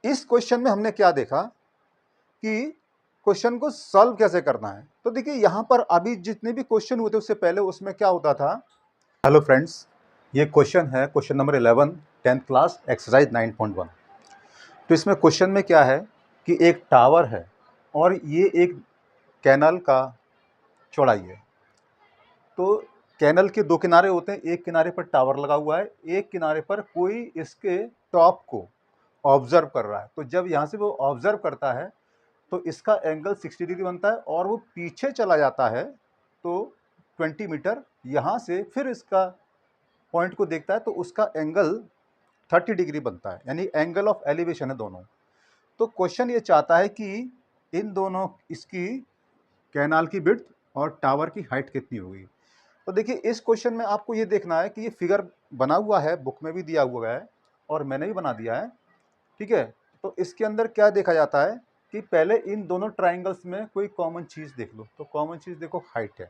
इस क्वेश्चन में हमने क्या देखा कि क्वेश्चन को सॉल्व कैसे करना है। तो देखिए यहाँ पर अभी जितने भी क्वेश्चन हुए थे उससे पहले उसमें क्या होता था। हेलो फ्रेंड्स, ये क्वेश्चन है question number 11 10th class exercise 9.1। तो इसमें क्वेश्चन में क्या है कि एक टावर है और ये एक कैनल का चौड़ाई है। तो कैनल के दो किनारे होते हैं, एक किनारे पर टावर लगा हुआ है, एक किनारे पर कोई इसके टॉप को ऑब्जर्व कर रहा है। तो जब यहाँ से वो ऑब्जर्व करता है तो इसका एंगल 60 डिग्री बनता है और वो पीछे चला जाता है तो 20 मीटर, यहाँ से फिर इसका पॉइंट को देखता है तो उसका एंगल 30 डिग्री बनता है, यानी एंगल ऑफ एलिवेशन है दोनों। तो क्वेश्चन ये चाहता है कि इन दोनों इसकी कैनाल की विड्थ और टावर की हाइट कितनी होगी। तो देखिए इस क्वेश्चन में आपको ये देखना है कि ये फिगर बना हुआ है, बुक में भी दिया हुआ है और मैंने भी बना दिया है, ठीक है। तो इसके अंदर क्या देखा जाता है कि पहले इन दोनों ट्राइंगल्स में कोई कॉमन चीज़ देख लो। तो कॉमन चीज़ देखो हाइट है।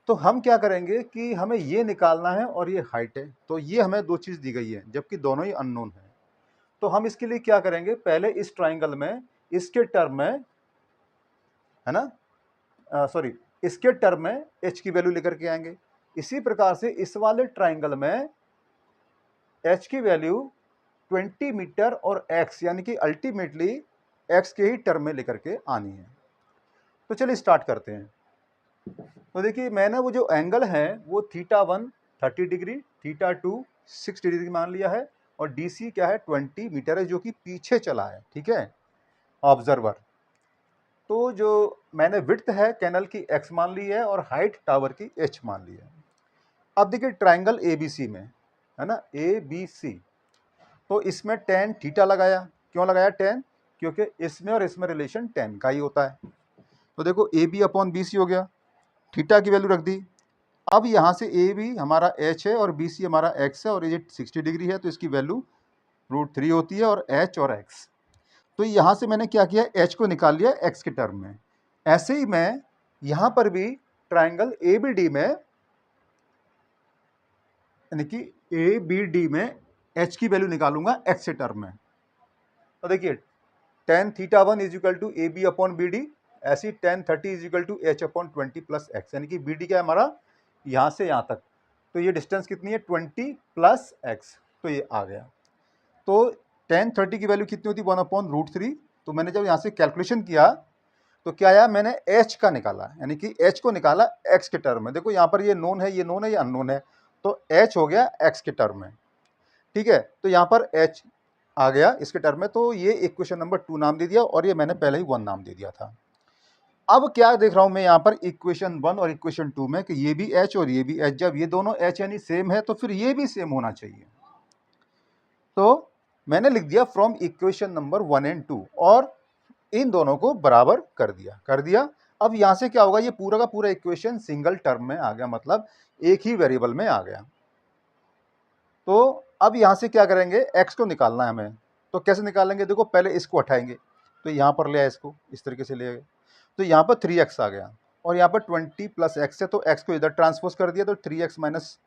तो हम क्या करेंगे कि हमें ये निकालना है और ये हाइट है। तो ये हमें दो चीज़ दी गई है जबकि दोनों ही अननोन है। तो हम इसके लिए क्या करेंगे, पहले इस ट्राइंगल में इसके टर्म में, है ना, सॉरी, इसके टर्म में h की वैल्यू लेकर के आएंगे। इसी प्रकार से इस वाले ट्राइंगल में h की वैल्यू 20 मीटर और x, यानी कि अल्टीमेटली x के ही टर्म में लेकर के आनी है। तो चलिए स्टार्ट करते हैं। तो देखिए मैंने वो जो एंगल है वो θ1 30 डिग्री, θ2 60 डिग्री मान लिया है और DC क्या है 20 मीटर है, जो कि पीछे चला है, ठीक है, ऑब्जर्वर। तो जो मैंने विड्थ है कैनल की x मान ली है और हाइट टावर की h मान ली है। अब देखिए ट्राइंगल ABC में, है ना, ABC, तो इसमें tan थीटा लगाया। क्यों लगाया tan? क्योंकि इसमें और इसमें रिलेशन tan का ही होता है। तो देखो AB अपॉन BC हो गया, थीटा की वैल्यू रख दी। अब यहाँ से AB हमारा h है और BC हमारा x है और ये 60 डिग्री है तो इसकी वैल्यू √3 होती है और h और x। तो यहाँ से मैंने क्या किया, h को निकाल लिया x के टर्म में। ऐसे ही मैं यहाँ पर भी ट्राइंगल ABD में, यानी कि ABD में h की वैल्यू निकालूंगा x के टर्म में। तो देखिए tan θ1 is equal to AB upon BD, ऐसी tan 30 is equal to h upon 20 plus x, यानी कि BD क्या है हमारा यहाँ से यहाँ तक। तो ये डिस्टेंस कितनी है 20 प्लस x, तो ये आ गया। तो tan 30 की वैल्यू कितनी होती है 1 अपॉन √3। तो मैंने जब यहाँ से कैलकुलेशन किया तो क्या आया, मैंने h का निकाला, यानी कि h को निकाला x के टर्म में। देखो यहाँ पर ये नोन है, ये नोन है, ये अननोन है, तो h हो गया x के टर्म में, ठीक है। तो यहाँ पर h आ गया इसके टर्म में, तो ये इक्वेशन नंबर 2 नाम दे दिया और ये मैंने पहले ही 1 नाम दे दिया था। अब क्या देख रहा हूं मैं यहाँ पर इक्वेशन 1 और इक्वेशन 2 में कि ये भी h और ये भी h, जब ये दोनों h यानी सेम है तो फिर ये भी सेम होना चाहिए। तो मैंने लिख दिया फ्रॉम इक्वेशन नंबर 1 एंड 2 और इन दोनों को बराबर कर दिया। अब यहाँ से क्या होगा, ये पूरा का पूरा इक्वेशन सिंगल टर्म में आ गया, मतलब एक ही वेरिएबल में आ गया। तो अब यहाँ से क्या करेंगे, x को निकालना है हमें। तो कैसे निकालेंगे, देखो पहले इसको हटाएंगे, तो यहाँ पर ले आए इसको, इस तरीके से ले आए, तो यहाँ पर 3x आ गया और यहाँ पर 20 प्लस x है तो x को इधर ट्रांसपोज कर दिया तो 3x माइनस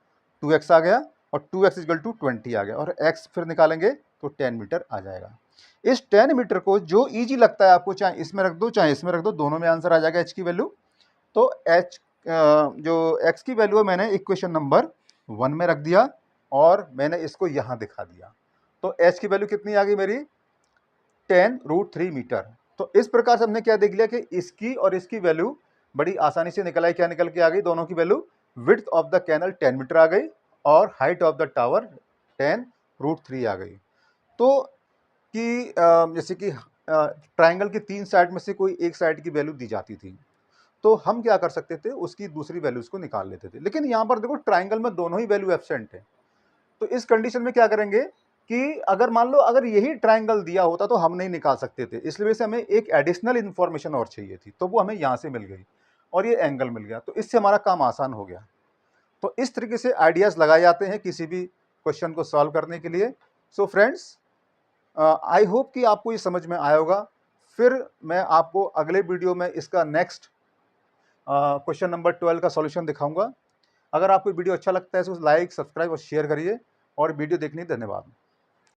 2x आ गया और 2x इक्वल टू 20 आ गया और x फिर निकालेंगे तो 10 मीटर आ जाएगा। इस 10 मीटर को जो ईजी लगता है आपको, चाहे इसमें रख दो चाहे इसमें रख दो, दोनों में आंसर आ जाएगा h की वैल्यू। तो h जो x की वैल्यू है मैंने इक्वेशन नंबर 1 में रख दिया और मैंने इसको यहाँ दिखा दिया। तो h की वैल्यू कितनी आ गई मेरी 10√3 मीटर। तो इस प्रकार से हमने क्या देख लिया कि इसकी और इसकी वैल्यू बड़ी आसानी से निकल आई। क्या निकल के आ गई, दोनों की value, width of the canal 10 metre आ गई और हाइट ऑफ द टावर 10√3 आ गई। तो कि जैसे कि ट्राइंगल की 3 साइड में से कोई एक साइड की वैल्यू दी जाती थी तो हम क्या कर सकते थे, उसकी दूसरी वैल्यूज को निकाल लेते थे। लेकिन यहाँ पर देखो ट्राइंगल में दोनों ही वैल्यू एब्सेंट है, तो इस कंडीशन में क्या करेंगे कि अगर मान लो अगर यही ट्राइंगल दिया होता तो हम नहीं निकाल सकते थे, इसलिए से हमें एक एडिशनल इंफॉर्मेशन और चाहिए थी, तो वो हमें यहाँ से मिल गई और ये एंगल मिल गया, तो इससे हमारा काम आसान हो गया। तो इस तरीके से आइडियाज लगाए जाते हैं किसी भी क्वेश्चन को सॉल्व करने के लिए। सो फ्रेंड्स, आई होप कि आपको ये समझ में आया होगा। फिर मैं आपको अगले वीडियो में इसका नेक्स्ट क्वेश्चन नंबर 12 का सॉल्यूशन दिखाऊंगा। अगर आपको वीडियो अच्छा लगता है तो लाइक, सब्सक्राइब और शेयर करिए और वीडियो देखने धन्यवाद।